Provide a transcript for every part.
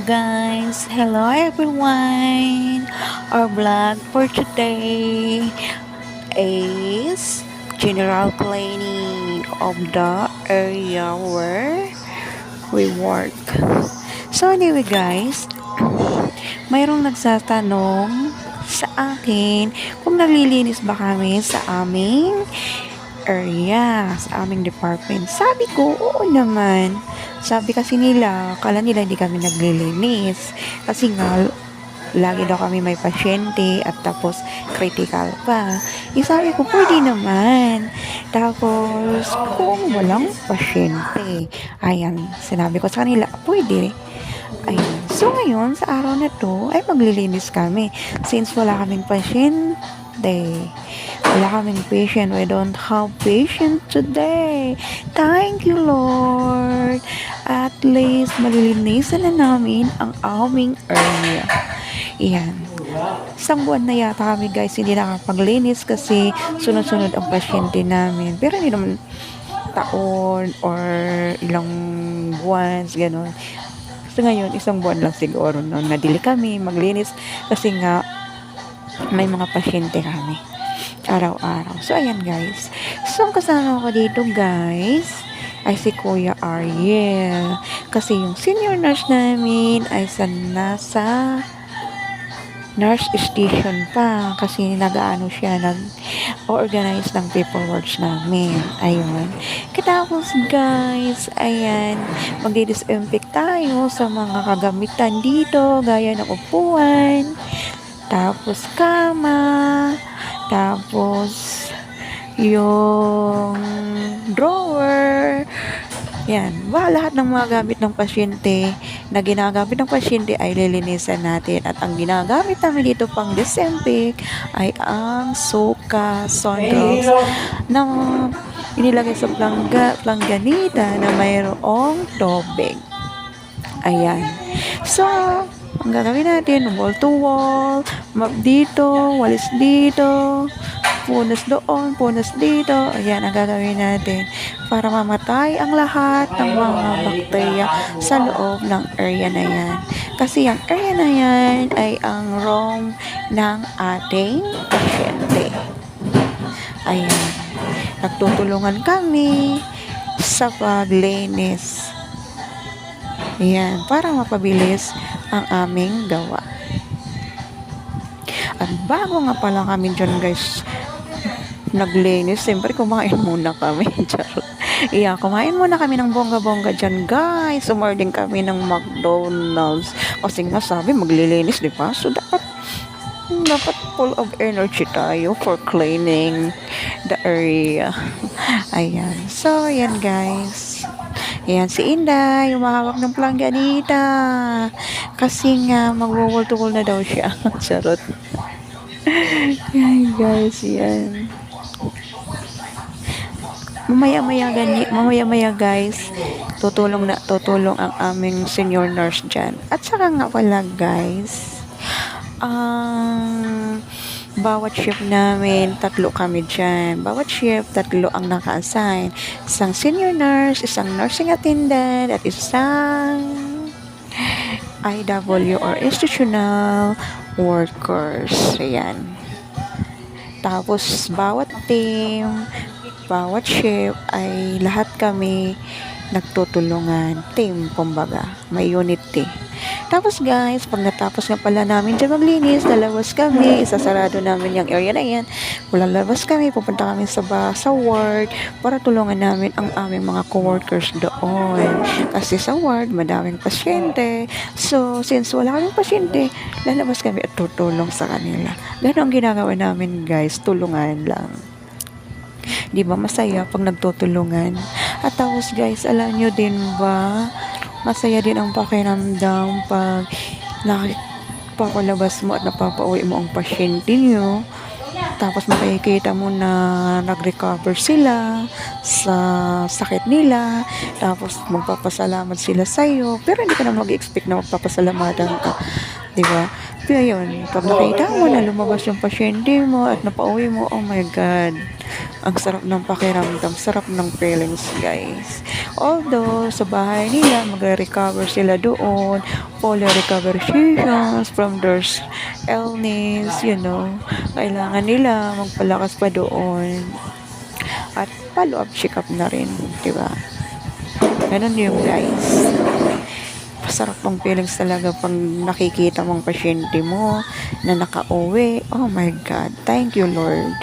guys? Hello everyone! Our vlog for today is general cleaning of the area where we work. So anyway guys, mayroong nagsatanong sa akin kung naglilinis ba kami sa aming area, sa aming department. Sabi ko, oo naman. Sabi kasi nila, kala nila hindi kami naglilinis. Kasi nga, lagi daw kami may pasyente at tapos critical pa. Sabi ko, pwede naman. Tapos, kung walang pasyente, ayan, sinabi ko sa kanila, pwede. Ayan. So, ngayon, sa araw na to, ay maglilinis kami. Since wala kaming pasyente. Wala kaming patient. We don't have patient today. Thank you, Lord. At least, malilinisan na namin ang aming area. Iyan. Isang buwan na yata kami guys hindi nakapaglinis kasi sunod-sunod ang pasyente namin. Pero hindi naman taon or ilang buwan, gano'n. So ngayon, isang buwan lang siguro no, nadili kami maglinis kasi nga may mga pasyente kami araw-araw. So, ayan guys. So, ang kasama ko dito guys ay si Kuya Ariel. Kasi yung senior nurse namin ay nasa nurse station pa. Kasi nag-ano siya, nag-organize ng paperwork namin. Ayun. Katapos guys, ayan, magdi-disinfect tayo sa mga kagamitan dito, gaya ng upuan, tapos kama, tapos yung drawer. Yan. Lahat ng mga gamit ng pasyente na ginagamit ng pasyente ay lilinisan natin. At ang ginagamit namin dito pang disinfect ay ang suka, Sonrox na inilagay sa planganita na mayroong tubig. Ayan. So, ang gagawin natin, wall to wall, map dito, walis dito, punas doon, punas dito. Ayan ang gagawin natin para mamatay ang lahat ng mga bakterya sa loob ng area na yan. Kasi ang area na yan ay ang room ng ating pasyente. Ayan. Nagtutulungan kami sa paglinis. Ayan, para mapabilis ang aming gawa. At bago nga pala kami dyan guys naglinis, siyempre kumain muna kami. Iya, kumain muna kami ng bongga-bongga dyan guys. Umorder kami ng McDonald's. Kasi nga sabi maglilinis, di ba? So dapat full of energy tayo for cleaning the area. Ayan. So, ayan guys. Ayan, si Inday, humahawak ng planganita. Kasi nga, mag-wall to wall na daw siya. Charot. Ayan guys, yan. Mamaya-maya guys, tutulong ang aming senior nurse dyan. At saka nga pala guys, bawat shift namin, 3 kami dyan. Bawat shift, 3 ang naka-assign. Isang senior nurse, isang nursing attendant, at isang IW or institutional workers. Ayan. Tapos, bawat team, bawat shift ay lahat kami nagtutulungan. Team, kumbaga. May unity. Tapos guys, pag natapos nga pala namin dyan maglinis, lalabas kami, isasarado namin yung area na yan. Lalabas kami, pupunta kami sa ward para tulungan namin ang aming mga coworkers doon. Kasi sa ward, madaming pasyente. So, since wala kaming pasyente, lalabas kami at tutulong sa kanila. Ganon ang ginagawa namin guys, tulungan lang. Di ba masaya pag nagtutulungan? At tapos guys, alam nyo din ba, masaya din ang pakiramdam pag napapalabas mo at napapauwi mo ang pasyente nyo. Tapos makikita mo na nag-recover sila sa sakit nila. Tapos magpapasalamat sila sa'yo. Pero hindi ka na mag-expect na magpapasalamatan ka. Diba? Pero yun, pag nakita mo na lumabas yung pasyente mo at napauwi mo, oh my God. Ang sarap ng pakiramdam, sarap ng feelings, guys. Although, sa bahay nila, magre-recover sila doon, fully recovery sessions from their illness, kailangan nila magpalakas pa doon. At follow-up check-up na rin, di ba? Ganun yung guys. Masarap ang feelings talaga pag nakikita mong pasyente mo na nakauwi. Oh my God. Thank you, Lord.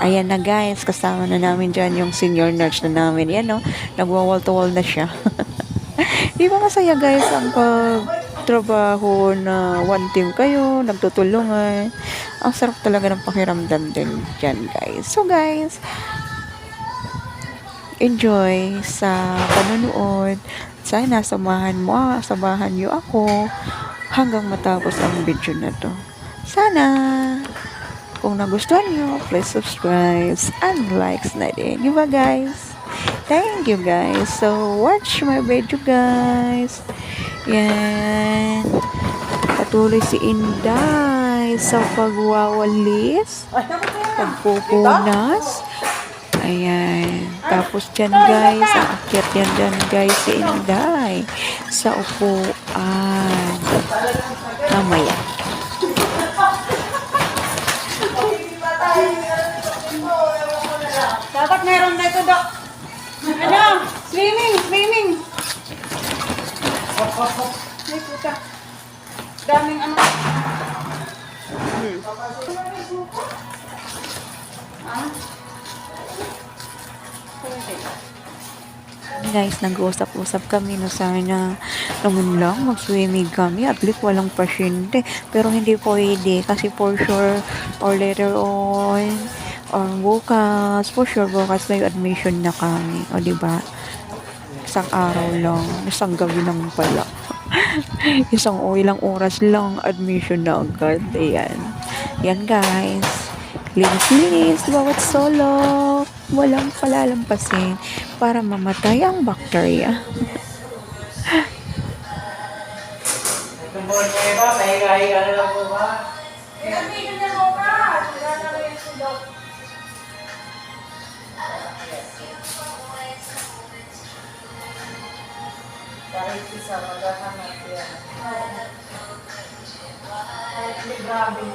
Ayan na guys, kasama na namin dyan yung senior nurse na namin. Yan no, nagwawall to wall na siya. Di ba masaya guys ang pagtrabaho na one team kayo, nagtutulungan. Ang sarap talaga ng pakiramdam din dyan guys. So guys, enjoy sa panonood. Sana samahan niyo ako hanggang matapos ang video na to. Sana, kung nagustuhan niyo, please subscribe and likes na din. Diba guys? Thank you guys. So, watch my video guys. Yan. Patuloy si Inday sa pagwawalis, pagpupunas. Ayan. Tapos dyan guys, aakyat yan dyan guys si Inday sa upuan. Mamaya. Dapat meron na ito, Dok. Ano? Swimming. Ay, puta. Daming ano. Guys, nag-usap-usap kami na sana naman lang mag-swimming kami at least walang pasyente, pero hindi pwede kasi for sure or later on or bukas, for sure bukas may admission na kami, o diba, isang araw lang, isang gabi lang pala. ilang oras lang admission na agad. Yan guys, linis bawat solo, walang palalampasin para mamatay ang bakterya. Grabe.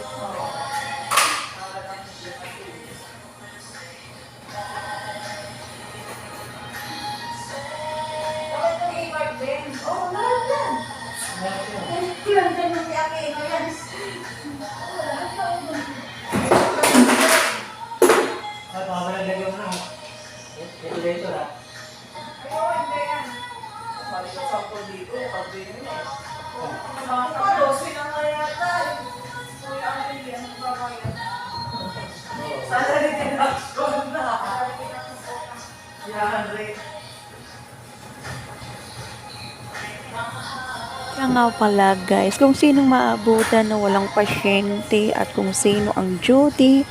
Kaya nga pala guys, kung sinong maabutan na walang pasyente at kung sino ang duty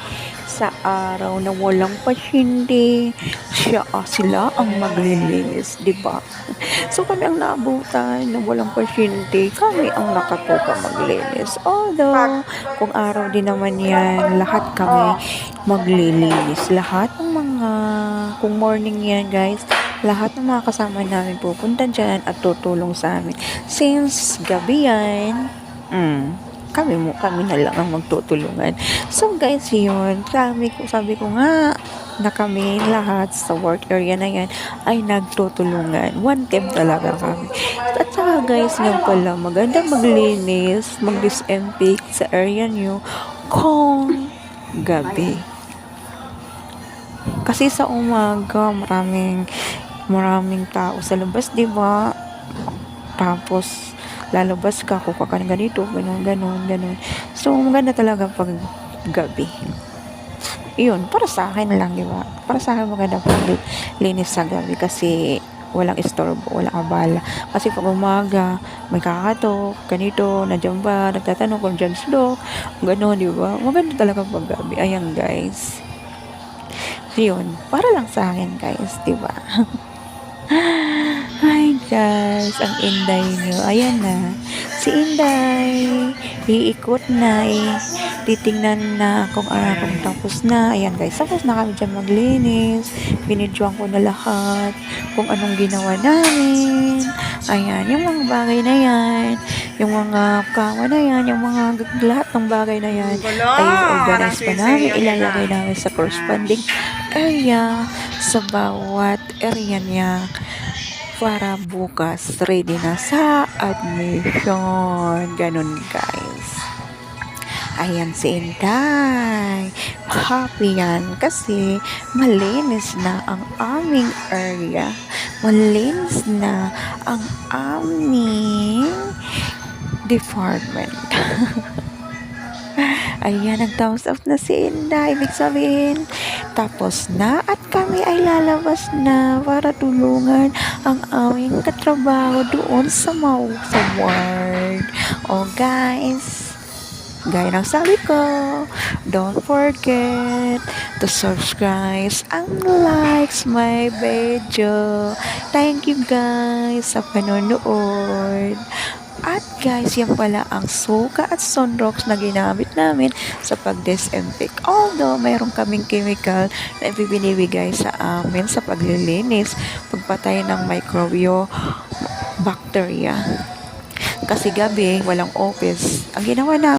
sa araw na walang pasyente, sila ang maglilinis, di ba? So kami ang naabutan na walang pasyente, kami ang nakatuka maglinis. Although, kung araw din naman yan, lahat kami maglilinis. Lahat ng mga, kung morning yan guys, lahat ng mga kasama namin pupunta dyan at tutulong sa amin. Since gabi yan, kami na lang ang magtutulungan. So guys, yun, sabi ko nga na kami lahat sa work area na yan ay nagtutulungan. One team talaga kami. At saka guys, nga pala, maganda maglinis, mag-disinfect sa area nyo kung gabi. Kasi sa umaga, maraming tao sa labas, di ba? Tapos, lalabas ka, kuka ka ng ganito, ganon. So, maganda talaga pag gabi. Iyon, para sa akin lang, di ba? Para sa akin maganda pag linis sa gabi kasi walang istorbo, walang abala. Kasi pag umaga, may kakatok, ganito, nandiyan ba, nagtatanong kung dyan sila, ganon, di ba? Maganda talaga pag gabi. Ayan, guys. Yun, para lang sa akin, guys, di ba? Hi guys, ang Inday nyo. Ayan na. Si Inday. Iikot na titingnan na kung tapos na. Ayan guys, tapos na kami dyan maglinis. Binidyoan ko na lahat kung anong ginawa namin. Ayan, yung mga bagay na yan, yung mga kama na yan, yung mga lahat ng bagay na yan ay organize pa namin, ilalagay namin sa corresponding area sa bawat area niya para bukas ready na sa admission. Ganun guys. Ayan si Inday. Happy yan kasi malinis na ang aming area. Malinis na ang aming department. Ayan, nag-thumbs up na si Inday. Ibig sabihin, tapos na at kami ay lalabas na para tulungan ang aming katrabaho doon sa ward. Oh guys, gaya ng sabi ko, don't forget to subscribe and likes my video. Thank you guys sa panonood. At guys, yan pala ang suka at sunrox na ginamit namin sa pag-disinfect. Although, mayroon kaming chemical na ibibinibigay sa amin sa paglilinis, pagpatay ng microbio bacteria. Kasi gabi, walang office. Ang ginawa namin,